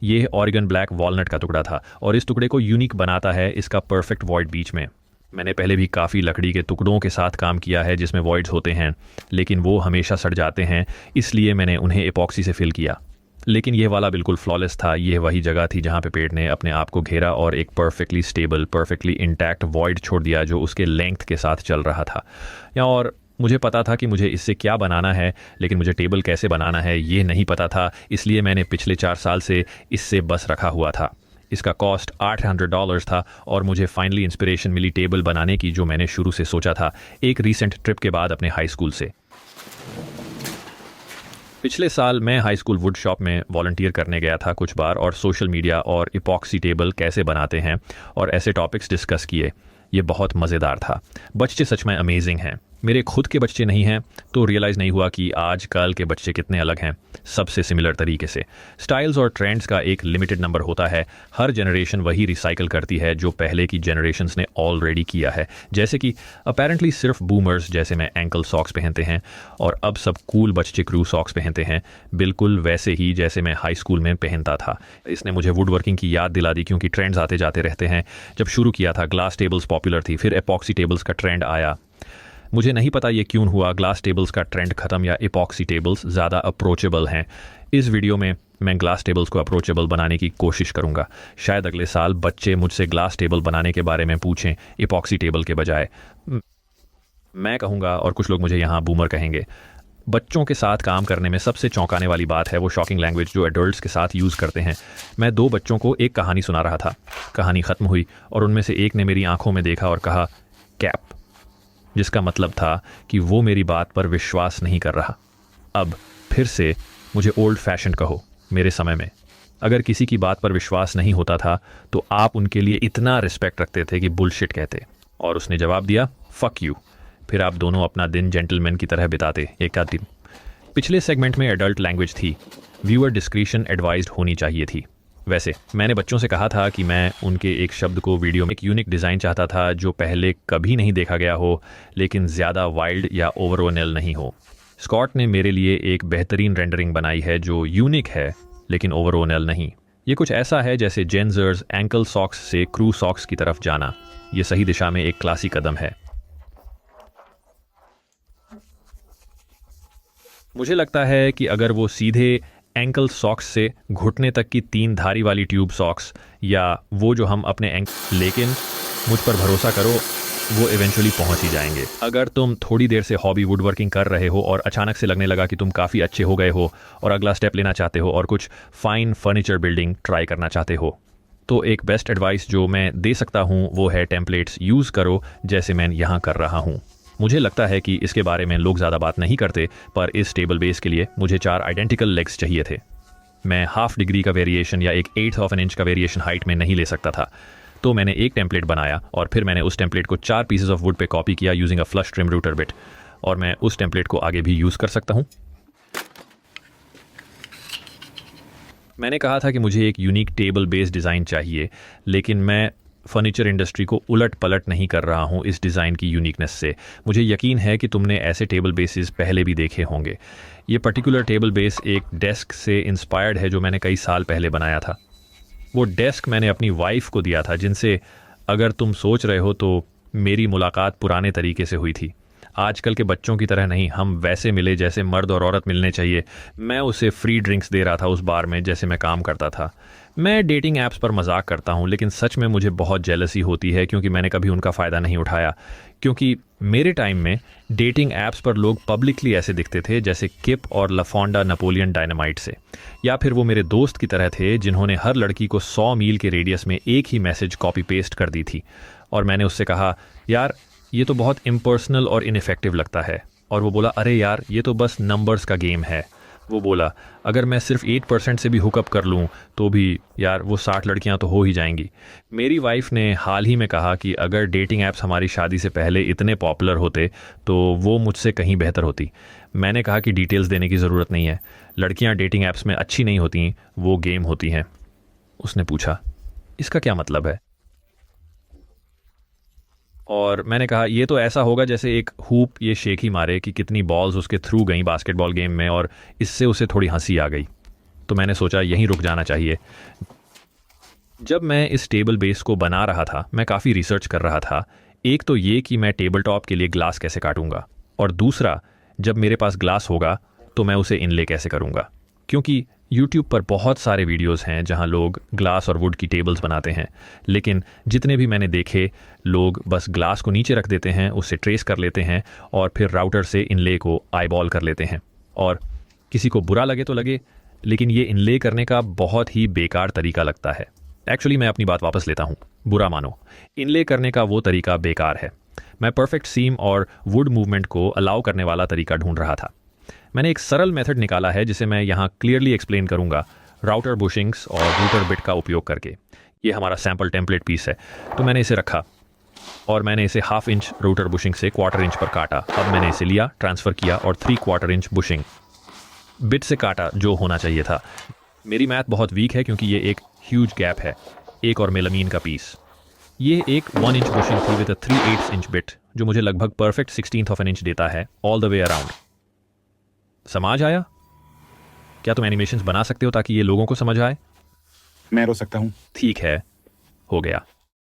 ये Oregon black walnut का टुकड़ा था और इस टुकड़े को यूनिक बनाता है इसका परफेक्ट वॉइड बीच में। मैंने पहले भी काफ़ी लकड़ी के टुकड़ों के साथ काम किया है जिसमें वॉइड्स होते हैं, लेकिन वो हमेशा सड़ जाते हैं, इसलिए मैंने उन्हें एपॉक्सी से फिल किया। लेकिन ये वाला बिल्कुल फ्लॉलेस था। ये वही जगह थी जहाँ पे पेड़ ने अपने आप को घेरा और एक perfectly stable, perfectly intact void छोड़ दिया जो उसके लेंथ के साथ चल रहा था। या और मुझे पता था कि मुझे इससे क्या बनाना है, लेकिन मुझे टेबल कैसे बनाना है ये नहीं पता था, इसलिए मैंने पिछले 4 साल से इससे बस रखा हुआ था। इसका कॉस्ट $800 था और मुझे फाइनली इंस्पिरेशन मिली टेबल बनाने की, जो मैंने शुरू से सोचा था एक रीसेंट ट्रिप के बाद अपने हाई स्कूल से। पिछले साल मैं हाई स्कूल वुड शॉप में वॉलंटियर करने गया था कुछ बार और सोशल मीडिया और इपॉक्सी टेबल कैसे बनाते हैं और ऐसे टॉपिक्स डिस्कस किए। ये बहुत मज़ेदार था। बच्चे सच में अमेजिंग हैं। मेरे खुद के बच्चे नहीं हैं तो रियलाइज़ नहीं हुआ कि आजकल के बच्चे कितने अलग हैं, सबसे सिमिलर तरीके से। स्टाइल्स और ट्रेंड्स का एक लिमिटेड नंबर होता है। हर जनरेशन वही रिसाइकल करती है जो पहले की जनरेशन्स ने ऑलरेडी किया है। जैसे कि अपेरेंटली सिर्फ बूमर्स जैसे मैं एंकल सॉक्स पहनते हैं और अब सब कूल बच्चे क्रू सॉक्स पहनते हैं, बिल्कुल वैसे ही जैसे मैं हाई स्कूल में पहनता था। इसने मुझे वुड वर्किंग की याद दिला दी क्योंकि ट्रेंड्स आते जाते रहते हैं। जब शुरू किया था ग्लास टेबल्स पॉपुलर थी, फिर एपॉक्सी टेबल्स का ट्रेंड आया। मुझे नहीं पता ये क्यों हुआ, ग्लास टेबल्स का ट्रेंड खत्म या एपॉक्सी टेबल्स ज़्यादा अप्रोचेबल हैं। इस वीडियो में मैं ग्लास टेबल्स को अप्रोचेबल बनाने की कोशिश करूंगा। शायद अगले साल बच्चे मुझसे ग्लास टेबल बनाने के बारे में पूछें एपॉक्सी टेबल के बजाय। मैं कहूँगा और कुछ लोग मुझे यहाँ बूमर कहेंगे। बच्चों के साथ काम करने में सबसे चौंकाने वाली बात है वो शॉकिंग लैंग्वेज जो एडल्ट्स के साथ यूज़ करते हैं। मैं 2 बच्चों को एक कहानी सुना रहा था। कहानी ख़त्म हुई और उनमें से एक ने मेरी आंखों में देखा और कहा कैप, जिसका मतलब था कि वो मेरी बात पर विश्वास नहीं कर रहा। अब फिर से मुझे ओल्ड फैशन कहो, मेरे समय में अगर किसी की बात पर विश्वास नहीं होता था तो आप उनके लिए इतना रिस्पेक्ट रखते थे कि बुलशिट कहते, और उसने जवाब दिया फक यू। फिर आप दोनों अपना दिन जेंटलमैन की तरह बिताते एक आध दिन। पिछले सेगमेंट में एडल्ट लैंग्वेज थी। व्यूअर डिस्क्रिशन एडवाइज्ड होनी चाहिए थी। वैसे मैंने बच्चों से कहा था कि मैं उनके एक शब्द को वीडियो में एक यूनिक डिज़ाइन चाहता था जो पहले कभी नहीं देखा गया हो, लेकिन ज़्यादा वाइल्ड या ओवरऑनल नहीं हो। स्कॉट ने मेरे लिए एक बेहतरीन रेंडरिंग बनाई है जो यूनिक है लेकिन ओवरऑनल नहीं। ये कुछ ऐसा है जैसे जेंजर्स एंकल सॉक्स से क्रू सॉक्स की तरफ जाना। ये सही दिशा में एक क्लासी कदम है। मुझे लगता है कि अगर वो सीधे एंकल सॉक्स से घुटने तक की 3 धारी वाली ट्यूब सॉक्स या वो जो हम अपने लेकिन मुझ पर भरोसा करो वो इवेंचुअली पहुंच ही जाएंगे। अगर तुम थोड़ी देर से हॉबी वुड वर्किंग कर रहे हो और अचानक से लगने लगा कि तुम काफ़ी अच्छे हो गए हो और अगला स्टेप लेना चाहते हो और कुछ फाइन फर्नीचर बिल्डिंग ट्राई करना चाहते हो, तो एक बेस्ट एडवाइस जो मैं दे सकता हूँ वो है टेम्पलेट्स यूज़ करो जैसे मैं यहाँ कर रहा हूँ। मुझे लगता है कि इसके बारे में लोग ज़्यादा बात नहीं करते, पर इस टेबल बेस के लिए मुझे 4 आइडेंटिकल लेग्स चाहिए थे। मैं हाफ डिग्री का वेरिएशन या 1/8 इंच का वेरिएशन हाइट में नहीं ले सकता था, तो मैंने एक टेम्पलेट बनाया और फिर मैंने उस टेम्पलेट को 4 पीसेस ऑफ वुड पे कॉपी किया using a flush trim router bit, और मैं उस टेम्पलेट को आगे भी यूज़ कर सकता हूँ। मैंने कहा था कि मुझे एक यूनिक टेबल बेस्ड डिज़ाइन चाहिए, लेकिन मैं फर्नीचर इंडस्ट्री को उलट पलट नहीं कर रहा हूँ इस डिज़ाइन की यूनिकनेस से। मुझे यकीन है कि तुमने ऐसे टेबल बेसिस पहले भी देखे होंगे। ये पर्टिकुलर टेबल बेस एक डेस्क से इंस्पायर्ड है जो मैंने कई साल पहले बनाया था। वो डेस्क मैंने अपनी वाइफ को दिया था, जिनसे अगर तुम सोच रहे हो तो मेरी मुलाकात पुराने तरीके से हुई थी। आजकल के बच्चों की तरह नहीं, हम वैसे मिले जैसे मर्द और औरत मिलने चाहिए। मैं उसे फ्री ड्रिंक्स दे रहा था उस बार में जैसे मैं काम करता था। मैं डेटिंग ऐप्स पर मजाक करता हूँ, लेकिन सच में मुझे बहुत जेलसी होती है क्योंकि मैंने कभी उनका फ़ायदा नहीं उठाया। क्योंकि मेरे टाइम में डेटिंग ऐप्स पर लोग पब्लिकली ऐसे दिखते थे जैसे किप और लफोंडा नेपोलियन डायनामाइट से, या फिर वो मेरे दोस्त की तरह थे जिन्होंने हर लड़की को 100 मील के रेडियस में एक ही मैसेज कॉपी पेस्ट कर दी थी। और मैंने उससे कहा यार ये तो बहुत इम्पर्सनल और इनफेक्टिव लगता है, और वो बोला अरे यार ये तो बस नंबर्स का गेम है। वो बोला अगर मैं सिर्फ 8% से भी हुकअप कर लूँ तो भी यार वो 60 लड़कियाँ तो हो ही जाएंगी। मेरी वाइफ ने हाल ही में कहा कि अगर डेटिंग ऐप्स हमारी शादी से पहले इतने पॉपुलर होते तो वो मुझसे कहीं बेहतर होती। मैंने कहा कि डिटेल्स देने की ज़रूरत नहीं है, लड़कियाँ डेटिंग ऐप्स में अच्छी नहीं होती, वो गेम होती हैं। उसने पूछा इसका क्या मतलब है, और मैंने कहा ये तो ऐसा होगा जैसे एक हूप ये शेख ही मारे कि कितनी बॉल्स उसके थ्रू गई बास्केटबॉल गेम में और इससे उसे थोड़ी हंसी आ गई। तो मैंने सोचा यहीं रुक जाना चाहिए। जब मैं इस टेबल बेस को बना रहा था मैं काफ़ी रिसर्च कर रहा था। एक तो ये कि मैं टेबल टॉप के लिए ग्लास कैसे काटूंगा, और दूसरा जब मेरे पास ग्लास होगा तो मैं उसे इनले कैसे करूंगा। क्योंकि यूट्यूब पर बहुत सारे वीडियोस हैं जहां लोग ग्लास और वुड की टेबल्स बनाते हैं, लेकिन जितने भी मैंने देखे लोग बस ग्लास को नीचे रख देते हैं, उससे ट्रेस कर लेते हैं और फिर राउटर से इनले को आईबॉल कर लेते हैं। और किसी को बुरा लगे तो लगे, लेकिन ये इनले करने का बहुत ही बेकार तरीका लगता है। एक्चुअली मैं अपनी बात वापस लेता हूँ, बुरा मानो, इनले करने का वो तरीका बेकार है। मैं परफेक्ट सीम और वुड मूवमेंट को अलाउ करने वाला तरीका ढूंढ रहा था। मैंने एक सरल मेथड निकाला है जिसे मैं यहाँ क्लियरली एक्सप्लेन करूँगा, राउटर बुशिंग्स और रूटर बिट का उपयोग करके। ये हमारा सैम्पल टेम्पलेट पीस है, तो मैंने इसे रखा और मैंने इसे 1/2 इंच रूटर बुशिंग से 1/4 इंच पर काटा। अब मैंने इसे लिया, ट्रांसफ़र किया और 3/4 इंच बुशिंग बिट से काटा जो होना चाहिए था। मेरी मैथ बहुत वीक है क्योंकि ये एक ह्यूज गैप है, एक और मेलामीन का पीस। ये एक 1 इंच बुशिंग थी विद 3/8 इंच बिट, जो मुझे लगभग परफेक्ट 1/16 ऑफ एन इंच देता है ऑल द वे अराउंड। समझ आया? क्या तुम एनिमेशंस बना सकते हो ताकि ये लोगों को समझ आए? मैं रो सकता हूँ। ठीक है, हो गया।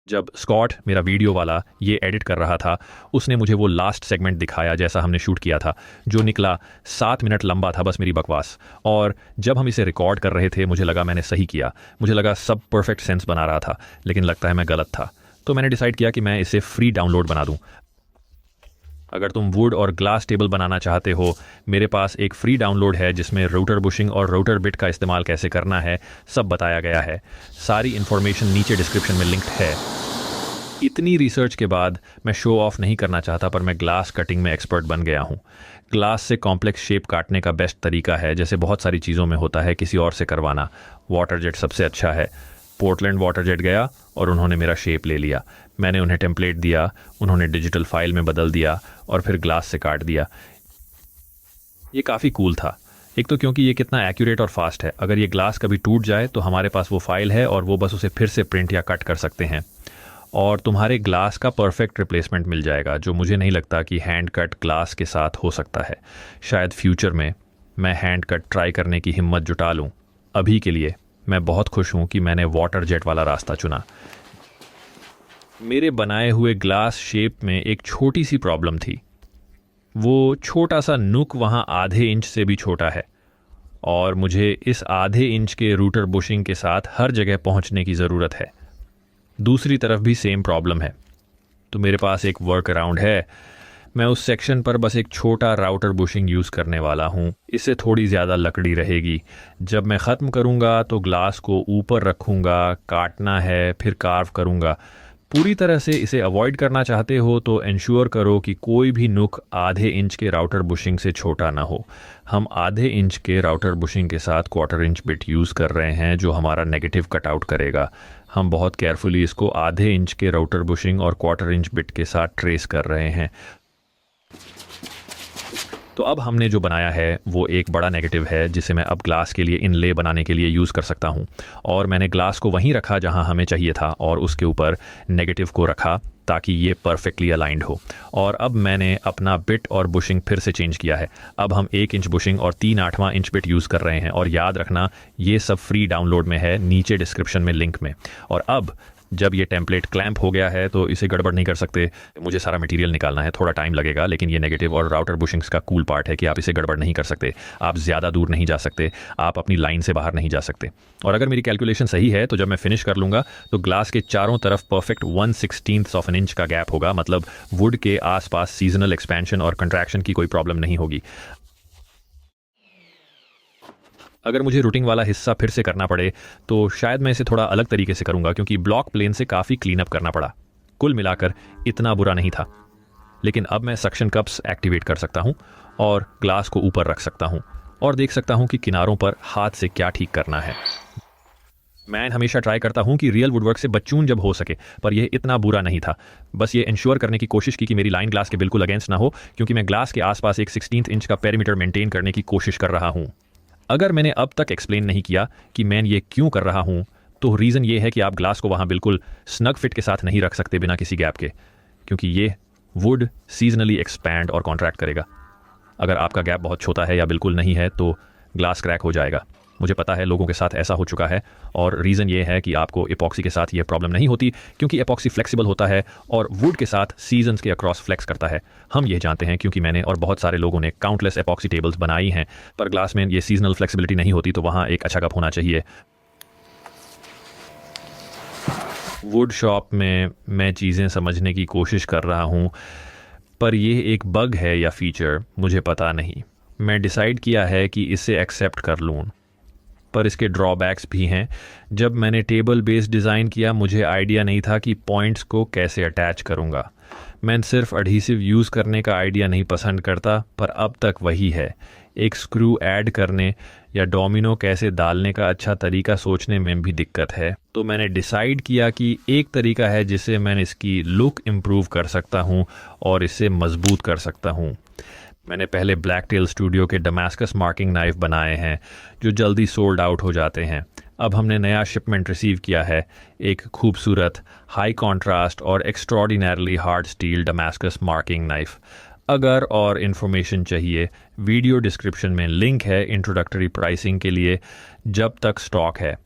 जब स्कॉट मेरा वीडियो वाला ये एडिट कर रहा था, उसने मुझे वो लास्ट सेगमेंट दिखाया जैसा हमने शूट किया था, जो निकला 7 मिनट लंबा था, बस मेरी बकवास। और जब हम इसे रिकॉर्ड कर रहे थे मुझे लगा मैंने सही किया, मुझे लगा सब परफेक्ट सेंस बना रहा था, लेकिन लगता है मैं गलत था। तो मैंने डिसाइड किया कि मैं इसे फ्री डाउनलोड बना दूं। अगर तुम वुड और ग्लास टेबल बनाना चाहते हो, मेरे पास एक फ्री डाउनलोड है जिसमें रूटर बुशिंग और रूटर बिट का इस्तेमाल कैसे करना है सब बताया गया है। सारी इन्फॉर्मेशन नीचे डिस्क्रिप्शन में लिंक्ड है। इतनी रिसर्च के बाद मैं शो ऑफ नहीं करना चाहता, पर मैं ग्लास कटिंग में एक्सपर्ट बन गया हूँ। ग्लास से कॉम्प्लेक्स शेप काटने का बेस्ट तरीका है, जैसे बहुत सारी चीज़ों में होता है, किसी और से करवाना। वाटर जेट सबसे अच्छा है। पोर्टलैंड वाटर जेट गया और उन्होंने मेरा शेप ले लिया। मैंने उन्हें टेम्पलेट दिया, उन्होंने डिजिटल फाइल में बदल दिया और फिर ग्लास से काट दिया। ये काफ़ी कूल था। एक तो क्योंकि ये कितना एक्यूरेट और फास्ट है। अगर ये ग्लास कभी टूट जाए तो हमारे पास वो फाइल है और वो बस उसे फिर से प्रिंट या कट कर सकते हैं और तुम्हारे ग्लास का परफेक्ट रिप्लेसमेंट मिल जाएगा, जो मुझे नहीं लगता कि हैंड कट ग्लास के साथ हो सकता है। शायद फ्यूचर में मैं हैंड कट ट्राई करने की हिम्मत जुटा लूँ। अभी के लिए मैं बहुत खुश हूँ कि मैंने वाटर जेट वाला रास्ता चुना। मेरे बनाए हुए ग्लास शेप में एक छोटी सी प्रॉब्लम थी। वो छोटा सा नुक वहाँ आधे इंच से भी छोटा है और मुझे इस आधे इंच के रूटर बुशिंग के साथ हर जगह पहुँचने की ज़रूरत है। दूसरी तरफ भी सेम प्रॉब्लम है, तो मेरे पास एक वर्क अराउंड है। मैं उस सेक्शन पर बस एक छोटा राउटर बुशिंग यूज़ करने वाला हूँ। इससे थोड़ी ज़्यादा लकड़ी रहेगी। जब मैं ख़त्म करूँगा तो ग्लास को ऊपर रखूँगा, काटना है, फिर कार्व करूँगा। पूरी तरह से इसे अवॉइड करना चाहते हो तो इंश्योर करो कि कोई भी नुक आधे इंच के राउटर बुशिंग से छोटा ना हो। हम आधे इंच के राउटर बुशिंग के साथ 1/4 इंच बिट यूज़ कर रहे हैं, जो हमारा नेगेटिव कटआउट करेगा। हम बहुत केयरफुली इसको आधे इंच के राउटर बुशिंग और 1/4 इंच बिट के साथ ट्रेस कर रहे हैं। तो अब हमने जो बनाया है वो एक बड़ा नेगेटिव है, जिसे मैं अब ग्लास के लिए इनले बनाने के लिए यूज़ कर सकता हूँ। और मैंने ग्लास को वहीं रखा जहाँ हमें चाहिए था और उसके ऊपर नेगेटिव को रखा ताकि ये परफेक्टली अलाइंड हो। और अब मैंने अपना बिट और बुशिंग फिर से चेंज किया है। अब हम 1 इंच बुशिंग और 3/8 इंच बिट यूज़ कर रहे हैं। और याद रखना ये सब फ्री डाउनलोड में है, नीचे डिस्क्रिप्शन में लिंक में। और अब जब ये टेम्पलेट क्लैंप हो गया है तो इसे गड़बड़ नहीं कर सकते। मुझे सारा मटेरियल निकालना है, थोड़ा टाइम लगेगा, लेकिन ये नेगेटिव और राउटर बुशिंग्स का कूल पार्ट है कि आप इसे गड़बड़ नहीं कर सकते। आप ज़्यादा दूर नहीं जा सकते, आप अपनी लाइन से बाहर नहीं जा सकते। और अगर मेरी कैलकुलेशन सही है तो जब मैं फिनिश कर लूँगा तो ग्लास के चारों तरफ परफेक्ट 1/16 ऑफ एन इंच का गैप होगा। मतलब वुड के आसपास सीजनल एक्सपेंशन और कंट्रैक्शन की कोई प्रॉब्लम नहीं होगी। अगर मुझे रूटिंग वाला हिस्सा फिर से करना पड़े तो शायद मैं इसे थोड़ा अलग तरीके से करूंगा, क्योंकि ब्लॉक प्लेन से काफ़ी क्लीन अप करना पड़ा। कुल मिलाकर इतना बुरा नहीं था। लेकिन अब मैं सक्शन कप्स एक्टिवेट कर सकता हूं और ग्लास को ऊपर रख सकता हूं और देख सकता हूं कि किनारों पर हाथ से क्या ठीक करना है। मैं हमेशा ट्राई करता हूं कि रियल वुडवर्क से बच्चून जब हो सके, पर यह इतना बुरा नहीं था। बस ये इंश्योर करने की कोशिश की कि मेरी लाइन ग्लास के बिल्कुल अगेंस्ट ना हो, क्योंकि मैं ग्लास के आसपास एक 16 इंच का पेरीमीटर मेंटेन करने की कोशिश कर रहा हूं। अगर मैंने अब तक एक्सप्लेन नहीं किया कि मैं ये क्यों कर रहा हूं, तो रीज़न ये है कि आप ग्लास को वहां बिल्कुल स्नग फिट के साथ नहीं रख सकते बिना किसी गैप के, क्योंकि ये वुड सीजनली एक्सपैंड और कॉन्ट्रैक्ट करेगा। अगर आपका गैप बहुत छोटा है या बिल्कुल नहीं है तो ग्लास क्रैक हो जाएगा। मुझे पता है लोगों के साथ ऐसा हो चुका है, और रीज़न ये है कि आपको एपॉक्सी के साथ ये प्रॉब्लम नहीं होती क्योंकि एपॉक्सी फ्लेक्सिबल होता है और वुड के साथ सीजन्स के अक्रॉस फ्लेक्स करता है। हम ये जानते हैं क्योंकि मैंने और बहुत सारे लोगों ने काउंटलेस एपॉक्सी टेबल्स बनाई हैं, पर ग्लास में ये सीजनल फ्लेक्सिबिलिटी नहीं होती, तो वहाँ एक अच्छा कप होना चाहिए। वुड शॉप में मैं चीज़ें समझने की कोशिश कर रहा हूँ, पर ये एक बग है या फीचर मुझे पता नहीं। मैं डिसाइड किया है कि इसे एक्सेप्ट कर लूँ, पर इसके ड्रॉबैक्स भी हैं। जब मैंने टेबल बेस्ड डिज़ाइन किया, मुझे आइडिया नहीं था कि पॉइंट्स को कैसे अटैच करूँगा। मैं सिर्फ एडहेसिव यूज़ करने का आइडिया नहीं पसंद करता, पर अब तक वही है। एक स्क्रू ऐड करने या डोमिनो कैसे डालने का अच्छा तरीका सोचने में भी दिक्कत है। तो मैंने डिसाइड किया कि एक तरीका है जिससे मैं इसकी लुक इम्प्रूव कर सकता हूँ और इसे मजबूत कर सकता हूँ। मैंने पहले ब्लैकटेल स्टूडियो के डमास्कस मार्किंग नाइफ बनाए हैं जो जल्दी सोल्ड आउट हो जाते हैं। अब हमने नया शिपमेंट रिसीव किया है, एक खूबसूरत हाई कॉन्ट्रास्ट और extraordinarily hard steel Damascus marking knife. अगर और इन्फॉर्मेशन चाहिए, वीडियो डिस्क्रिप्शन में लिंक है इंट्रोडक्टरी प्राइसिंग के लिए जब तक स्टॉक है।